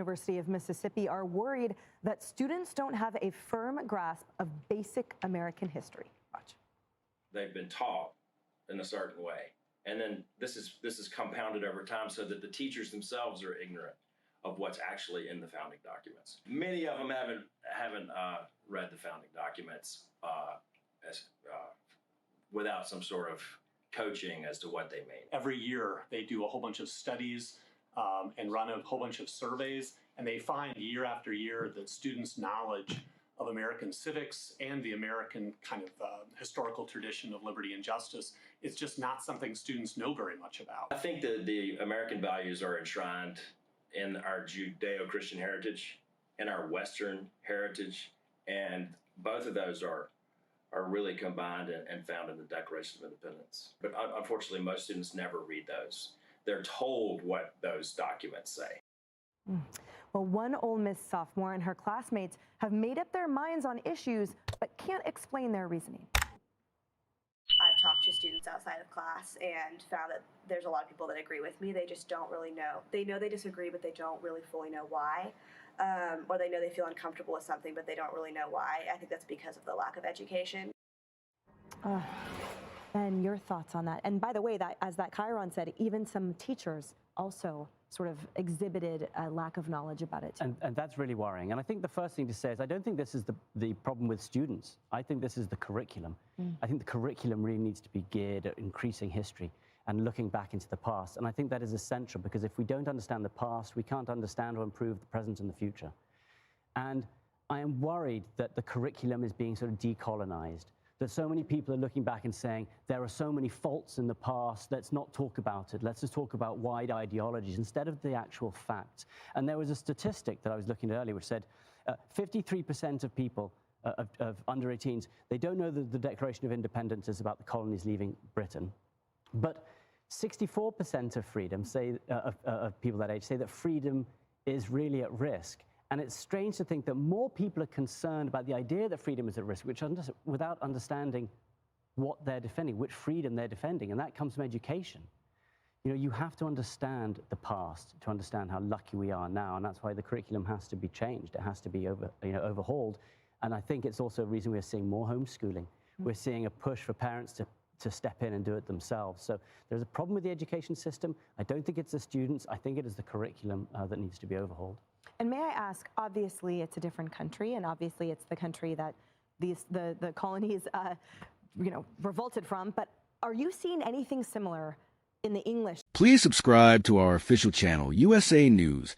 University of Mississippi are worried that students don't have a firm grasp of basic American history. Watch. They've been taught in a certain way. And then this is compounded over time so that the teachers themselves are ignorant of what's actually in the founding documents. Many of them haven't read the founding documents without some sort of coaching as to what they mean. Every year they do a whole bunch of studies and run a whole bunch of surveys, and they find year after year that students' knowledge of American civics and the American kind of historical tradition of liberty and justice is just not something students know very much about. I think that the American values are enshrined in our Judeo-Christian heritage and our Western heritage, and both of those are really combined and found in the Declaration of Independence. But unfortunately, most students never read those. They're told what those documents say. Well, one Ole Miss sophomore and her classmates have made up their minds on issues, but can't explain their reasoning. I've talked to students outside of class and found that there's a lot of people that agree with me. They just don't really know. They know they disagree, but they don't really fully know why. Or they know they feel uncomfortable with something, but they don't really know why. I think that's because of the lack of education. Ben, your thoughts on that? And by the way, that as that Chiron said, even some teachers also sort of exhibited a lack of knowledge about it. And that's really worrying. And I think the first thing to say is I don't think this is the problem with students. I think this is the curriculum. I think the curriculum really needs to be geared at increasing history and looking back into the past. And I think that is essential because if we don't understand the past, we can't understand or improve the present and the future. And I am worried that the curriculum is being sort of decolonized, that so many people are looking back and saying, there are so many faults in the past, let's not talk about it, let's just talk about wide ideologies instead of the actual facts. And there was a statistic that I was looking at earlier which said 53% of people, of under 18s, they don't know that the Declaration of Independence is about the colonies leaving Britain. But 64% of freedom of people that age say that freedom is really at risk. And it's strange to think that more people are concerned about the idea that freedom is at risk, without understanding what they're defending, which freedom they're defending, and that comes from education. You know, you have to understand the past to understand how lucky we are now, and that's why the curriculum has to be changed. It has to be overhauled. And I think it's also a reason we're seeing more homeschooling. We're seeing a push for parents to step in and do it themselves. So there's a problem with the education system. I don't think it's the students. I think it is the curriculum that needs to be overhauled. And may I ask, obviously it's a different country, and obviously it's the country that the colonies revolted from, but are you seeing anything similar in the English? Please subscribe to our official channel, USA News.